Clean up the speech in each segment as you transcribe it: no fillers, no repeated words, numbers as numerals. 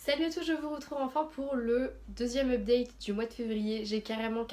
Salut à tous, je vous retrouve enfin pour le deuxième update du mois de février. J'ai carrément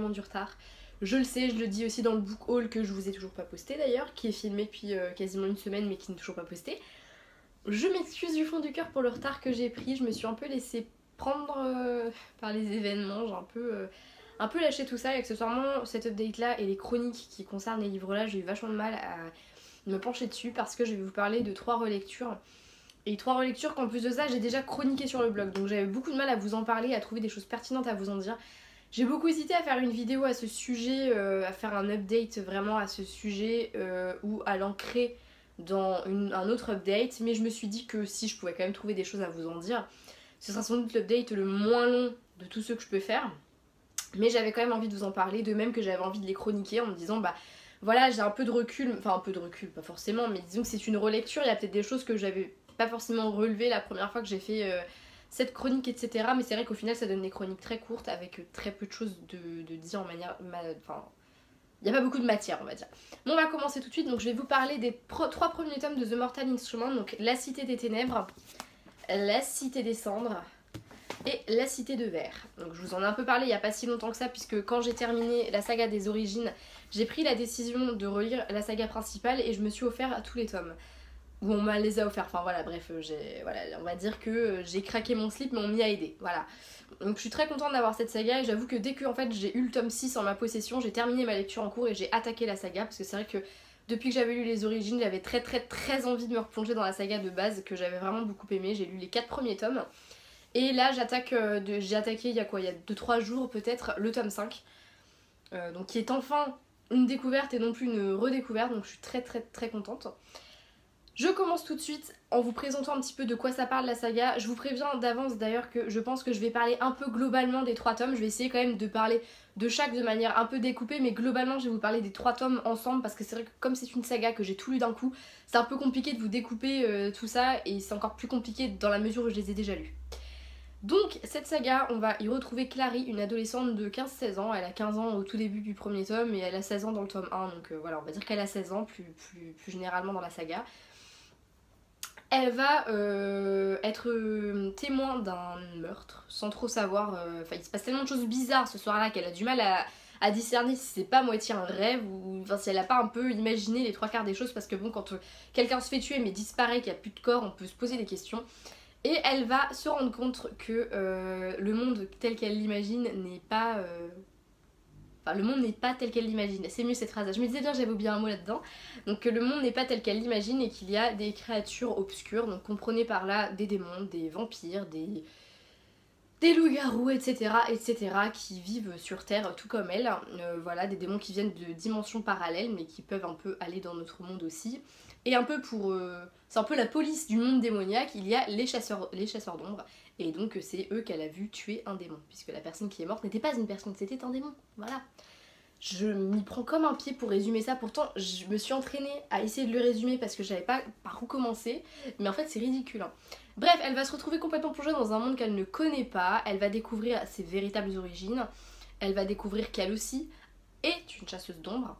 du retard. Je le sais, je le dis aussi dans le book haul que je vous ai toujours pas posté d'ailleurs, qui est filmé depuis quasiment une semaine mais qui n'est toujours pas posté. Je m'excuse du fond du cœur pour le retard que j'ai pris, je me suis un peu laissée prendre par les événements, j'ai un peu lâché tout ça, et accessoirement cet update là et les chroniques qui concernent les livres là, j'ai eu vachement de mal à me pencher dessus parce que je vais vous parler de 3 relectures. Et 3 relectures qu'en plus de ça j'ai déjà chroniqué sur le blog, donc j'avais beaucoup de mal à vous en parler, à trouver des choses pertinentes à vous en dire. J'ai beaucoup hésité à faire une vidéo à ce sujet, à faire un update vraiment à ce sujet ou à l'ancrer dans un autre update, mais je me suis dit que si je pouvais quand même trouver des choses à vous en dire, ce sera sans doute l'update le moins long de tous ceux que je peux faire. Mais j'avais quand même envie de vous en parler, de même que j'avais envie de les chroniquer en me disant bah voilà, j'ai un peu de recul, enfin un peu de recul, pas forcément, mais disons que c'est une relecture, il y a peut-être des choses que j'avais pas forcément relevées la première fois que j'ai fait cette chronique, etc. Mais c'est vrai qu'au final ça donne des chroniques très courtes avec très peu de choses de dire en manière... Enfin, il n'y a pas beaucoup de matière, on va dire. Bon, on va commencer tout de suite, donc je vais vous parler des 3 premiers tomes de The Mortal Instrument, donc La Cité des Ténèbres, La Cité des Cendres et La Cité de Verre. Donc je vous en ai un peu parlé il n'y a pas si longtemps que ça, puisque quand j'ai terminé la saga des origines, j'ai pris la décision de relire la saga principale et je me suis offert tous les tomes. Ou on m'a les a offerts, enfin voilà, bref, voilà, on va dire que j'ai craqué mon slip mais on m'y a aidé, voilà. Donc je suis très contente d'avoir cette saga et j'avoue que dès que en fait, j'ai eu le tome 6 en ma possession, j'ai terminé ma lecture en cours et j'ai attaqué la saga, parce que c'est vrai que depuis que j'avais lu les origines, j'avais très envie de me replonger dans la saga de base que j'avais vraiment beaucoup aimé. J'ai lu les 4 premiers tomes et là j'ai attaqué il y a quoi, il y a 2-3 jours peut-être, le tome 5, donc qui est enfin une découverte et non plus une redécouverte, donc je suis très contente. Je commence tout de suite en vous présentant un petit peu de quoi ça parle la saga. Je vous préviens d'avance d'ailleurs que je pense que je vais parler un peu globalement des 3 tomes. Je vais essayer quand même de parler de chaque de manière un peu découpée, mais globalement je vais vous parler des 3 tomes ensemble, parce que c'est vrai que comme c'est une saga que j'ai tout lu d'un coup, c'est un peu compliqué de vous découper tout ça, et c'est encore plus compliqué dans la mesure où je les ai déjà lus. Donc cette saga, on va y retrouver Clary, une adolescente de 15-16 ans. Elle a 15 ans au tout début du premier tome et elle a 16 ans dans le tome 1, donc voilà, on va dire qu'elle a 16 ans plus généralement dans la saga. Elle va être témoin d'un meurtre sans trop savoir. Enfin, il se passe tellement de choses bizarres ce soir-là qu'elle a du mal à discerner si c'est pas moitié un rêve ou enfin, si elle a pas un peu imaginé les 3 quarts des choses, parce que bon, quand quelqu'un se fait tuer mais disparaît, qu'il n'y a plus de corps, on peut se poser des questions. Et elle va se rendre compte que le monde tel qu'elle l'imagine n'est pas. Enfin, le monde n'est pas tel qu'elle l'imagine. C'est mieux cette phrase. Je me disais bien, j'avais oublié un mot là-dedans. Donc, le monde n'est pas tel qu'elle l'imagine et qu'il y a des créatures obscures. Donc, comprenez par là des démons, des vampires, des loups-garous, etc., qui vivent sur Terre tout comme elle. Voilà, des démons qui viennent de dimensions parallèles mais qui peuvent un peu aller dans notre monde aussi. Et un peu pour... c'est un peu la police du monde démoniaque, il y a les chasseurs d'ombre. Et donc c'est eux qu'elle a vu tuer un démon, puisque la personne qui est morte n'était pas une personne, c'était un démon. Voilà. Je m'y prends comme un pied pour résumer ça, pourtant je me suis entraînée à essayer de le résumer parce que je savais pas par où commencer, mais en fait c'est ridicule. Hein. Bref, elle va se retrouver complètement plongée dans un monde qu'elle ne connaît pas, elle va découvrir ses véritables origines, elle va découvrir qu'elle aussi est une chasseuse d'ombre,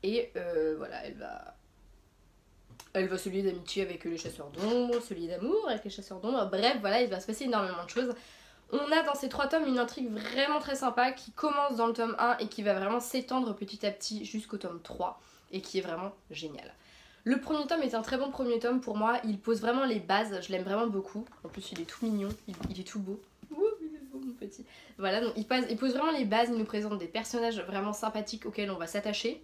et voilà, elle va se lier d'amitié avec les chasseurs d'ombre, se lier d'amour avec les chasseurs d'ombre, bref, voilà, il va se passer énormément de choses. On a dans ces 3 tomes une intrigue vraiment très sympa qui commence dans le tome 1 et qui va vraiment s'étendre petit à petit jusqu'au tome 3 et qui est vraiment génial. Le premier tome est un très bon premier tome pour moi, il pose vraiment les bases, je l'aime vraiment beaucoup. En plus il est tout mignon, il est tout beau. Ouh, il est beau mon petit. Voilà, donc il pose vraiment les bases, il nous présente des personnages vraiment sympathiques auxquels on va s'attacher.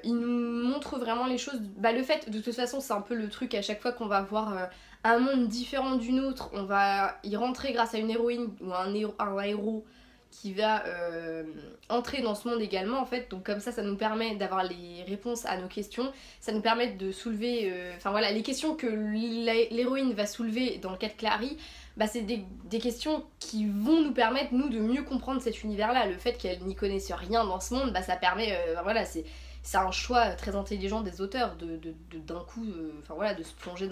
Il nous montre vraiment les choses. Bah, le fait, de toute façon, c'est un peu le truc à chaque fois qu'on va voir un monde différent du nôtre, on va y rentrer grâce à une héroïne ou un héros qui va entrer dans ce monde également en fait. Donc comme ça nous permet d'avoir les réponses à nos questions, ça nous permet de soulever, enfin voilà, les questions que l'héroïne va soulever dans le cas de Clary. Bah, c'est des questions qui vont nous permettre, nous, de mieux comprendre cet univers-là. Le fait qu'elle n'y connaisse rien dans ce monde, bah, ça permet, voilà, c'est un choix très intelligent des auteurs d'un coup, enfin voilà, de se plonger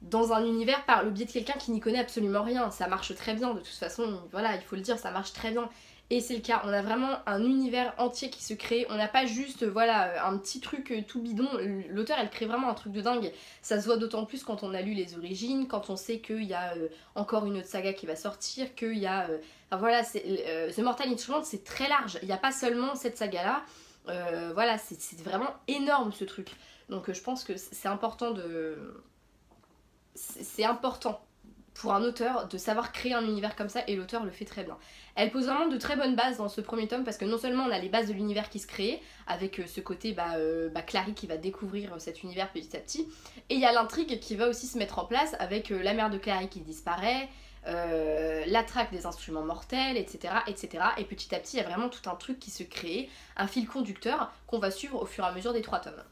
dans un univers par le biais de quelqu'un qui n'y connaît absolument rien. Ça marche très bien, de toute façon, voilà, il faut le dire, ça marche très bien. Et c'est le cas, on a vraiment un univers entier qui se crée, on n'a pas juste voilà un petit truc tout bidon, l'auteur elle crée vraiment un truc de dingue, ça se voit d'autant plus quand on a lu les origines, quand on sait qu'il y a encore une autre saga qui va sortir, qu'il y a... enfin voilà, The Mortal Instruments c'est très large, il n'y a pas seulement cette saga là, voilà c'est vraiment énorme ce truc, donc je pense que c'est important de... C'est important pour un auteur de savoir créer un univers comme ça et l'auteur le fait très bien. Elle pose vraiment de très bonnes bases dans ce premier tome parce que non seulement on a les bases de l'univers qui se crée avec ce côté Clary qui va découvrir cet univers petit à petit et il y a l'intrigue qui va aussi se mettre en place avec la mère de Clary qui disparaît, la traque des instruments mortels, etc., etc. Et petit à petit il y a vraiment tout un truc qui se crée, un fil conducteur qu'on va suivre au fur et à mesure des 3 tomes.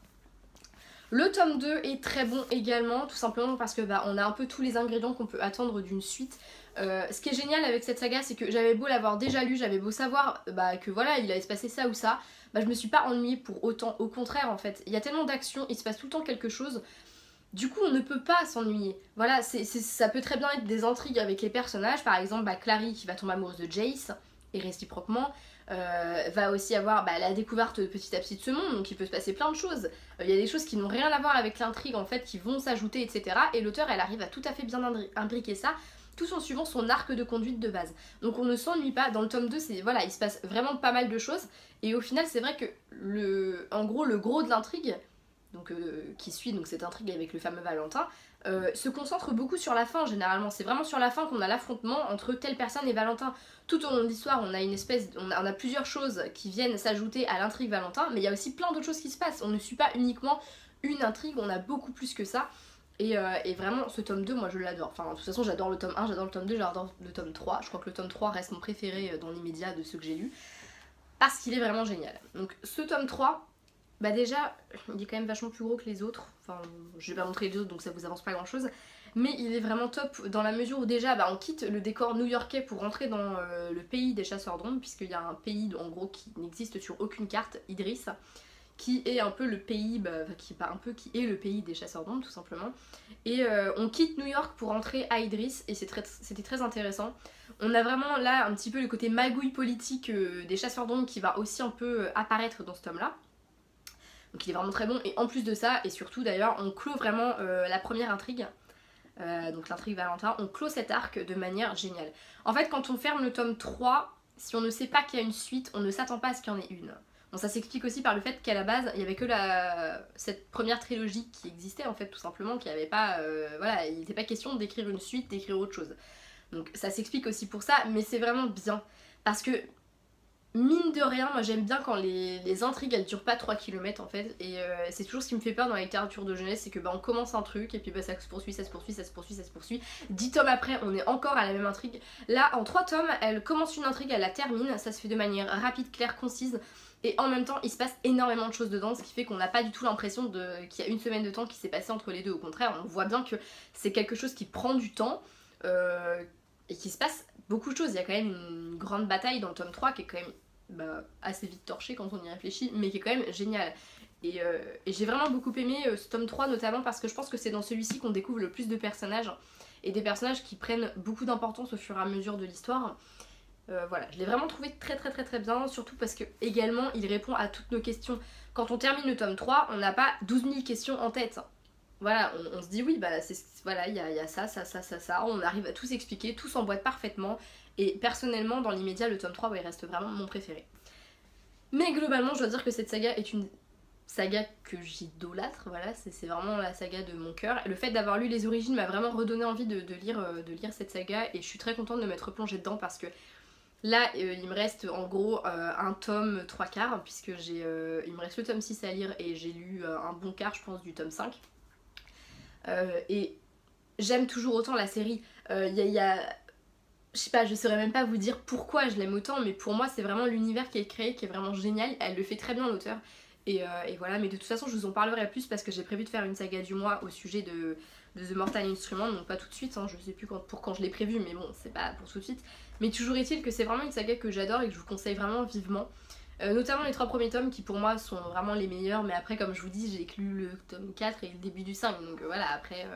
Le tome 2 est très bon également, tout simplement parce que on a un peu tous les ingrédients qu'on peut attendre d'une suite. Ce qui est génial avec cette saga, c'est que j'avais beau l'avoir déjà lu, j'avais beau savoir que voilà, il allait se passer ça ou ça, je me suis pas ennuyée pour autant. Au contraire, en fait, il y a tellement d'actions, il se passe tout le temps quelque chose. Du coup, on ne peut pas s'ennuyer. Voilà, ça peut très bien être des intrigues avec les personnages. Par exemple, Clary qui va tomber amoureuse de Jace, et réciproquement. Va aussi avoir la découverte petit à petit de ce monde, donc il peut se passer plein de choses. Il y a des choses qui n'ont rien à voir avec l'intrigue en fait, qui vont s'ajouter, etc. Et l'auteur, elle arrive à tout à fait bien imbriquer ça, tout en suivant son arc de conduite de base. Donc on ne s'ennuie pas. Dans le tome 2, voilà, il se passe vraiment pas mal de choses. Et au final, c'est vrai que en gros, le gros de l'intrigue, donc qui suit donc cette intrigue avec le fameux Valentin, se concentre beaucoup sur la fin généralement. C'est vraiment sur la fin qu'on a l'affrontement entre telle personne et Valentin. Tout au long de l'histoire, on a plusieurs choses qui viennent s'ajouter à l'intrigue Valentin, mais il y a aussi plein d'autres choses qui se passent. On ne suit pas uniquement une intrigue, on a beaucoup plus que ça. Et vraiment, ce tome 2, moi je l'adore. Enfin, de toute façon, j'adore le tome 1, j'adore le tome 2, j'adore le tome 3. Je crois que le tome 3 reste mon préféré dans l'immédiat de ceux que j'ai lus, parce qu'il est vraiment génial. Donc ce tome 3, déjà, il est quand même vachement plus gros que les autres. Enfin, je vais pas montrer les autres, donc ça vous avance pas grand chose. Mais il est vraiment top dans la mesure où déjà, on quitte le décor new-yorkais pour rentrer dans le pays des chasseurs d'ombres, puisqu'il y a un pays, en gros, qui n'existe sur aucune carte, Idris, qui est un peu le pays, qui est le pays des chasseurs d'ombres, tout simplement. Et on quitte New York pour rentrer à Idris, et c'était très intéressant. On a vraiment là un petit peu le côté magouille politique des chasseurs d'ombres qui va aussi un peu apparaître dans ce tome-là. Donc il est vraiment très bon, et en plus de ça, et surtout d'ailleurs, on clôt vraiment la première intrigue, donc l'intrigue Valentin, on clôt cet arc de manière géniale. En fait, quand on ferme le tome 3, si on ne sait pas qu'il y a une suite, on ne s'attend pas à ce qu'il y en ait une. Bon, ça s'explique aussi par le fait qu'à la base, il n'y avait que cette première trilogie qui existait en fait, tout simplement, qu'il n'y avait pas, il n'était pas question d'écrire une suite, d'écrire autre chose. Donc ça s'explique aussi pour ça, mais c'est vraiment bien, parce que mine de rien, moi j'aime bien quand les intrigues elles durent pas 3 km en fait, et c'est toujours ce qui me fait peur dans la littérature de jeunesse, c'est que on commence un truc et puis ça se poursuit, ça se poursuit, ça se poursuit, ça se poursuit. 10 tomes après, on est encore à la même intrigue. Là, en 3 tomes, elle commence une intrigue, elle la termine, ça se fait de manière rapide, claire, concise, et en même temps il se passe énormément de choses dedans, ce qui fait qu'on n'a pas du tout l'impression qu'il y a une semaine de temps qui s'est passé entre les deux. Au contraire, on voit bien que c'est quelque chose qui prend du temps et qui se passe beaucoup de choses. Il y a quand même une grande bataille dans le tome 3 qui est quand même assez vite torchée quand on y réfléchit, mais qui est quand même génial. Et j'ai vraiment beaucoup aimé ce tome 3, notamment parce que je pense que c'est dans celui-ci qu'on découvre le plus de personnages, et des personnages qui prennent beaucoup d'importance au fur et à mesure de l'histoire. Voilà, je l'ai vraiment trouvé très très très très bien, surtout parce que également il répond à toutes nos questions. Quand on termine le tome 3, on n'a pas 12 000 questions en tête. Voilà, on se dit oui, voilà, il y a ça, on arrive à tout s'expliquer, tout s'emboîte parfaitement, et personnellement, dans l'immédiat, le tome 3, il reste vraiment mon préféré. Mais globalement, je dois dire que cette saga est une saga que j'idolâtre, voilà, c'est vraiment la saga de mon cœur. Le fait d'avoir lu les origines m'a vraiment redonné envie de lire cette saga, et je suis très contente de m'être plongée dedans parce que là, il me reste en gros un tome 3/4, puisque il me reste le tome 6 à lire et j'ai lu un bon quart, je pense, du tome 5. Et j'aime toujours autant la série. Je sais pas, je saurais même pas vous dire pourquoi je l'aime autant, mais pour moi c'est vraiment l'univers qui est créé, qui est vraiment génial. Elle le fait très bien, l'auteur. Et voilà, mais de toute façon je vous en parlerai plus parce que j'ai prévu de faire une saga du mois au sujet de The Mortal Instruments, donc pas tout de suite, je sais plus quand je l'ai prévu, mais bon, c'est pas pour tout de suite. Mais toujours est-il que c'est vraiment une saga que j'adore et que je vous conseille vraiment vivement. Notamment les 3 premiers tomes qui pour moi sont vraiment les meilleurs, mais après comme je vous dis j'ai lu le tome 4 et le début du 5, donc voilà, après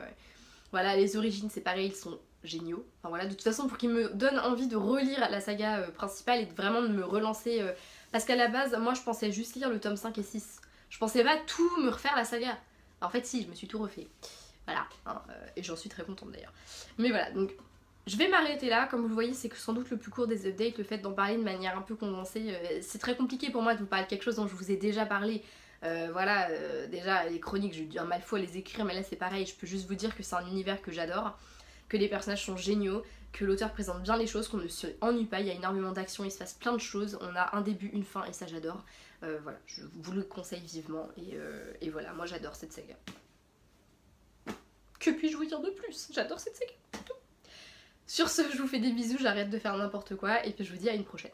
Voilà, les origines c'est pareil, ils sont géniaux. Enfin voilà, de toute façon pour qu'ils me donnent envie de relire la saga principale et vraiment de me relancer. Parce qu'à la base, moi je pensais juste lire le tome 5 et 6. Je pensais pas tout me refaire la saga. En fait si, je me suis tout refait. Voilà, hein, et j'en suis très contente d'ailleurs. Mais voilà, donc je vais m'arrêter là. Comme vous le voyez, c'est que sans doute le plus court des updates, le fait d'en parler de manière un peu condensée. C'est très compliqué pour moi de vous parler de quelque chose dont je vous ai déjà parlé. Voilà, déjà les chroniques, j'ai eu un mal fou à les écrire, mais là c'est pareil, je peux juste vous dire que c'est un univers que j'adore, que les personnages sont géniaux, que l'auteur présente bien les choses, qu'on ne s'ennuie pas, il y a énormément d'action, il se passe plein de choses, on a un début, une fin, et ça j'adore. Voilà, je vous le conseille vivement, et voilà, moi j'adore cette saga. Que puis-je vous dire de plus? J'adore cette saga. Sur ce, je vous fais des bisous, j'arrête de faire n'importe quoi, et puis je vous dis à une prochaine.